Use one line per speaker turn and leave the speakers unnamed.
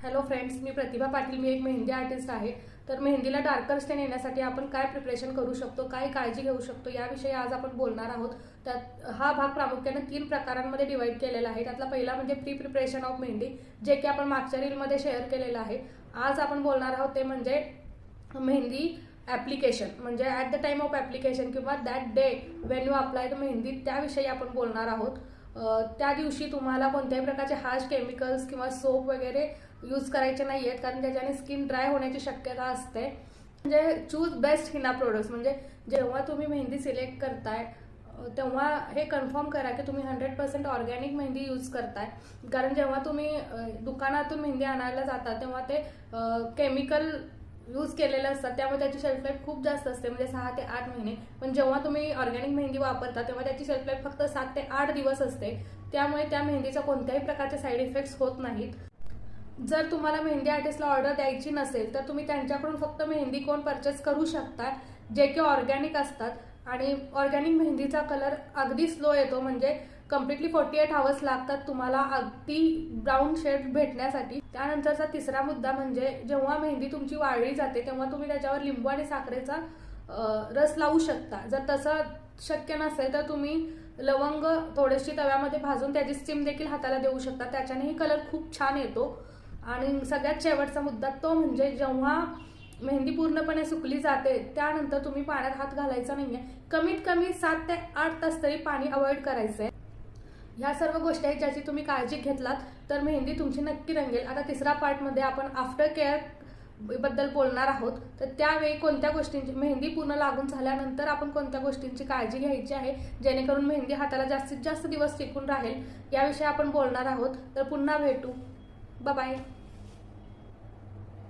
Hello friends, मी प्रतिभा पाटील. मी एक mehndi artist आहे. तर मेहंदीला डार्कर स्टेन येण्यासाठी आपण काय प्रिपरेशन करू शकतो, काय काळजी घेऊ शकतो याविषयी आज आपण बोलणार आहोत. त्यात हा भाग प्रामुख्याने 3 प्रकारांमध्ये डिवाइड केलेला आहे. त्यातला पहिला म्हणजे प्री प्रिपरेशन ऑफ मेहंदी, जे की आपण मागच्या रीलमध्ये शेअर केलेलं आहे. आज आपण बोलणार आहोत ते म्हणजे मेहंदी ॲप्लिकेशन, म्हणजे at the time of application किंवा that day when you apply the mehndi, त्याविषयी आपण बोलणार आहोत. त्या दिवशी तुम्हाला कोणत्याही प्रकारचे हार्श केमिकल्स किंवा सोप वगैरे यूज करायचे नाही आहेत, कारण त्याच्याने स्किन ड्राय होण्याची शक्यता असते. म्हणजे चूज बेस्ट हिना प्रोडक्ट्स. म्हणजे जेव्हा तुम्ही मेहंदी सिलेक्ट करताय तेव्हा हे कन्फर्म करा की तुम्ही 100% ऑर्गॅनिक मेहंदी यूज करताय. कारण जेव्हा तुम्ही दुकानातून मेहंदी आणायला जाता तेव्हा ते केमिकल यूज केलेलं असतात, त्यामुळे त्याची शेल्फ लाईफ खूप जास्त असते, म्हणजे 6 ते 8 महिने. पण जेव्हा तुम्ही ऑर्गॅनिक मेहंदी वापरता तेव्हा त्याची शेल्फ लाईफ फक्त 7 ते 8 दिवस असते. त्यामुळे त्या मेहंदीचा कोणत्याही प्रकारचे साईड इफेक्ट्स होत नाहीत. जर तुम्हाला मेहंदी आर्टिस्टला ऑर्डर द्यायची नसेल तर तुम्ही त्यांच्याकडून फक्त मेहंदी कोन परचेस करू शकता, जे की ऑर्गॅनिक असतात. आणि ऑर्गॅनिक मेहंदीचा कलर अगदी स्लो येतो, म्हणजे कम्प्लिटली 48 आवर्स लागतात तुम्हाला अगदी ब्राऊन शेड भेटण्यासाठी. त्यानंतरचा तिसरा मुद्दा म्हणजे जेव्हा मेहंदी तुमची वाळली जाते तेव्हा तुम्ही त्याच्यावर लिंबू आणि साखरेचा रस लावू शकता. जर तसं शक्य नसेल तर तुम्ही लवंग थोडीशी तव्यामध्ये भाजून त्याची स्टीम देखील हाताला देऊ शकता, त्याच्यानेही कलर खूप छान येतो. आणि सगळ्यात शेवटचा मुद्दा तो म्हणजे जेव्हा मेहंदी पूर्णपणे सुकली जाते त्यानंतर तुम्ही पाण्यात हात घालायचा नाहीये. कमीत कमी 7 ते 8 तास तरी पाणी अवॉइड करायचंय. ह्या सर्व गोष्टी आहेत ज्याची तुम्ही काळजी घेतलात तर मेहंदी तुमची नक्की रंगेल. आता तिसरा पार्टमध्ये आपण आफ्टर केअर बद्दल बोलणार आहोत. तर त्यावेळी कोणत्या गोष्टींची, मेहंदी पूर्ण लागून झाल्यानंतर आपण कोणत्या गोष्टींची काळजी घ्यायची आहे जेणेकरून मेहंदी हाताला जास्तीत जास्त दिवस टिकून राहील, याविषयी आपण बोलणार आहोत. तर पुन्हा भेटू. Bye bye.